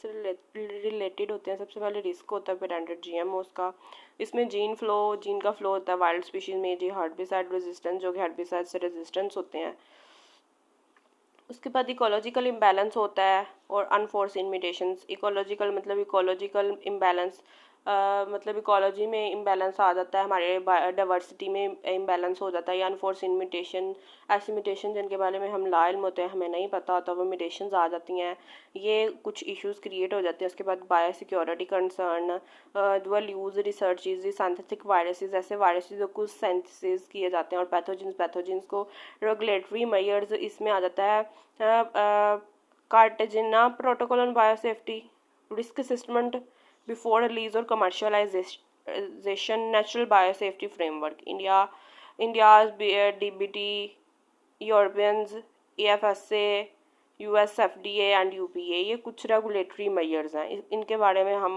से रिलेटेड होते हैं। सबसे पहले रिस्क होता है पेटेंटेड जीएमओस का। इसमें जीन का फ्लो होता है वाइल्ड स्पीशीज में, जी हर्बिसाइड रेजिस्टेंस, जो कि हर्बिसाइड से रेजिस्टेंस होते हैं। उसके बाद इकोलॉजिकल इम्बैलेंस होता है और अनफोर्सिन म्यूटेशंस। इकोलॉजिकल मतलब इकोलॉजिकल इम्बैलेंस मतलब इकोलॉजी में इम्बैलेंस आ जाता है, हमारे डाइवर्सिटी में इम्बैलेंस हो जाता है। या अनफोर्सिन म्यूटेशन, ऐसी म्यूटेशन जिनके बारे में हम लाइल्म होते हैं, हमें नहीं पता होता, वो म्यूटेशंस आ जाती हैं, ये कुछ इश्यूज क्रिएट हो जाते हैं। उसके बाद bio security concern, dual use researches, synthetic viruses, ऐसे वायरसेस जो कुछ सिंथेसिस किए जाते हैं, और पैथोजेंस को रेगुलेटरी मेजर्स इसमें आ जाता है। Cartagena protocol on biosafety, risk assessment before release और commercialisation, natural biosafety framework, India's DBT, Europeans, AFSA, USFDA and UPA, ये कुछ रेगुलेटरी मेजर्स हैं, इनके बारे में हम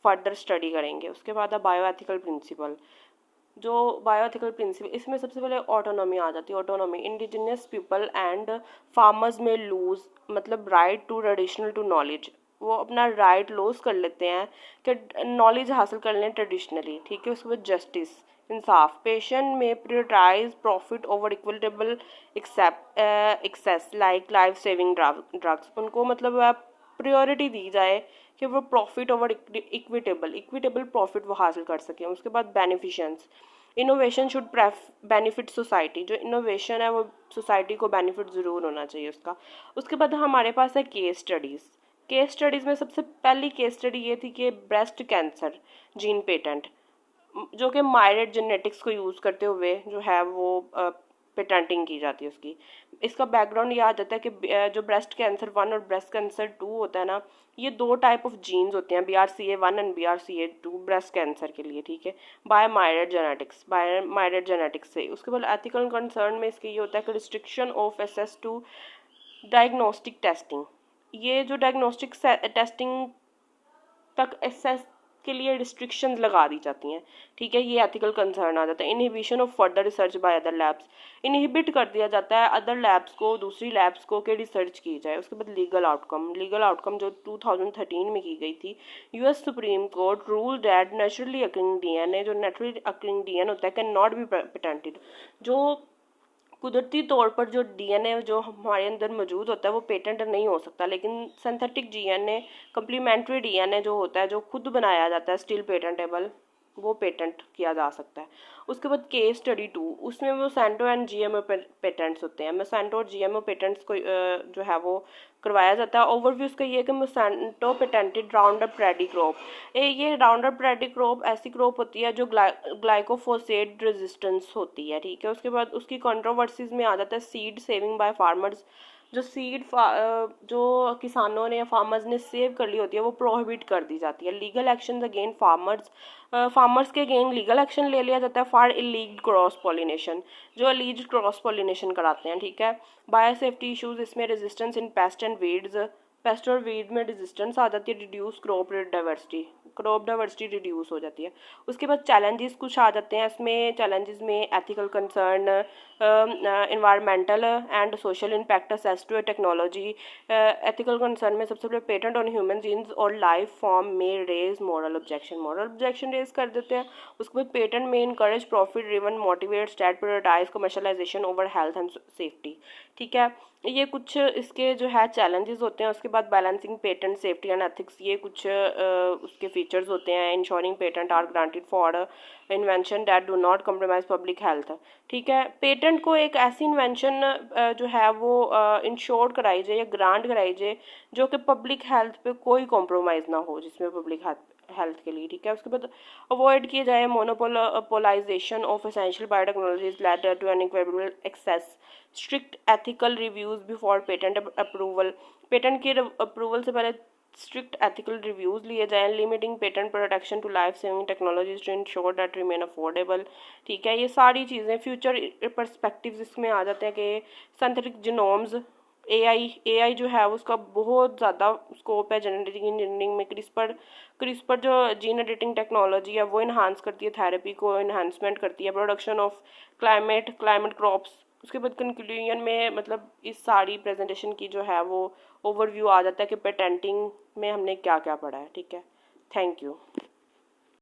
फर्दर स्टडी करेंगे। उसके बाद है बायोएथिकल प्रिंसिपल। जो बायोएथिकल प्रिंसिपल, इसमें सबसे पहले ऑटोनॉमी आ जाती है। Autonomy, indigenous people and farmers में लूज मतलब right to traditional to knowledge, वो अपना राइट लॉस कर लेते हैं कि नॉलेज हासिल कर लें ट्रेडिशनली, ठीक है। उसके बाद जस्टिस, इंसाफ, पेशेंट में prioritise profit over equitable access like life saving drugs, उनको मतलब प्रायोरिटी दी जाए कि वो प्रॉफिट ओवर इक्विटेबल प्रॉफिट वो हासिल कर सकें। उसके बाद बेनिफिशंस, इनोवेशन शुड बेनिफिट सोसाइटी, जो इनोवेशन है वो सोसाइटी को बेनिफिट ज़रूर होना चाहिए उसका। उसके बाद हमारे पास है केस स्टडीज़। केस स्टडीज़ में सबसे पहली केस स्टडी ये थी कि ब्रेस्ट कैंसर जीन पेटेंट, जो कि मायरेट जेनेटिक्स को यूज़ करते हुए जो है वो पेटेंटिंग की जाती है उसकी। इसका बैकग्राउंड ये आ जाता है कि जो ब्रेस्ट कैंसर 1 और ब्रेस्ट कैंसर 2 होता है ना, ये 2 टाइप ऑफ जीन्स होते हैं, BRCA1 and BRCA2 breast cancer के लिए, ठीक है, बाय मायरेट जेनेटिक्स से। उसके बाद एथिकल कंसर्न में इसके ये होता है कि restriction of access to diagnostic testing, ये जो डायग्नोस्टिक टेस्टिंग तक एक्सेस के लिए रिस्ट्रिक्शंस लगा दी जाती हैं, ठीक है, ये एथिकल कंसर्न आ जाता है। Inhibition of further research by other labs, inhibit कर दिया जाता है अदर लैब्स को, दूसरी लैब्स को कि रिसर्च की जाए। उसके बाद लीगल आउटकम जो 2013 में की गई थी, US supreme court rule that naturally occurring DNA, जो नेचुरली अकरिंग डीएनए होता है, कैन नॉट बी पेटेंटेड, जो कुदरती तौर पर जो डीएनए जो हमारे अंदर मौजूद होता है वो पेटेंट नहीं हो सकता, लेकिन सिंथेटिक डीएनए, कम्प्लीमेंट्री डीएनए जो होता है, जो खुद बनाया जाता है, स्टिल पेटेंटेबल, वो पेटेंट किया जा सकता है। उसके बाद केस स्टडी 2, उसमें वो सैंटो एंड जीएमओ पेटेंट्स होते हैं। मोसैंटो और जीएमओ पेटेंट्स को जो है वो करवाया जाता है। ओवरव्यू उसका ये है कि Monsanto patented Roundup ready crop, ये राउंड अप रेडी क्रॉप ऐसी क्रॉप होती है जो ग्लाइकोफोसेट रेजिस्टेंस होती है, ठीक है। उसके बाद उसकी कंट्रोवर्सीज में आ जाता है सीड सेविंग बाय फार्मर्स, जो जो किसानों ने या फार्मर्स ने सेव कर ली होती है वो प्रोहिबिट कर दी जाती है। लीगल एक्शन अगेन फार्मर्स के अगेन लीगल एक्शन ले लिया जाता है फॉर इलीगल क्रॉस पॉलिनेशन, जो इलीगल क्रॉस पॉलिनेशन कराते हैं, ठीक है। बायोसेफ्टी इशूज, इसमें resistance in paste and weeds, paste और वीड में रेजिस्टेंस आ जाती है। रिड्यूस क्रॉप डाइवर्सिटी रिड्यूस हो जाती है। उसके बाद चैलेंजेस कुछ आ जाते हैं इसमें। चैलेंजेस में ethical concern, environmental and social impact assess to technology. Ethical concern में सबसे पहले पेटेंट ऑन ह्यूमन जीन्स और लाइफ फॉर्म में रेज मॉरल ऑब्जेक्शन रेज कर देते हैं। उसके बाद पेटेंट में encourage profit driven motivates that prioritise commercialisation over health and safety, ठीक है। ये कुछ इसके जो है चैलेंजेस होते हैं। उसके बाद balancing patent safety and ethics, ये कुछ उसके फीचर्स होते हैं। Ensuring patent are granted for invention that do not compromise public health, ठीक है। पेटेंट को एक ऐसी इन्वेंशन जो है वो इंश्योर कराई जाए या ग्रांट कराई जाए जो कि पब्लिक हेल्थ पे कोई कॉम्प्रोमाइज़ ना हो, जिसमें पब्लिक हेल्थ के लिए, ठीक है। उसके बाद अवॉइड किए जाए monopolisation of essential biotechnologies led to inequitable access, strict ethical reviews before patent approval, patent के अप्रूवल से पहले स्ट्रिक्ट एथिकल रिव्यूज लिए जाएं। Limiting patent protection to life saving technologies to ensure that remain affordable, ठीक है। ये सारी चीज़ें फ्यूचर पर्सपेक्टिव्स इसमें आ जाते हैं कि सिंथेटिक जीनोम्स, एआई जो है उसका बहुत ज़्यादा स्कोप है जेनेटिक इंजीनियरिंग में। क्रिस्पर जो जीन एडिटिंग टेक्नोलॉजी है वो इन्हांस करती है, थेरेपी को इन्हांसमेंट करती है, प्रोडक्शन ऑफ क्लाइमेट क्रॉप्स। उसके बाद कंक्लूजन में मतलब इस सारी प्रेजेंटेशन की जो है वो ओवरव्यू आ जाता है कि पेटेंटिंग में हमने क्या क्या पढ़ा है। ठीक है, थैंक यू।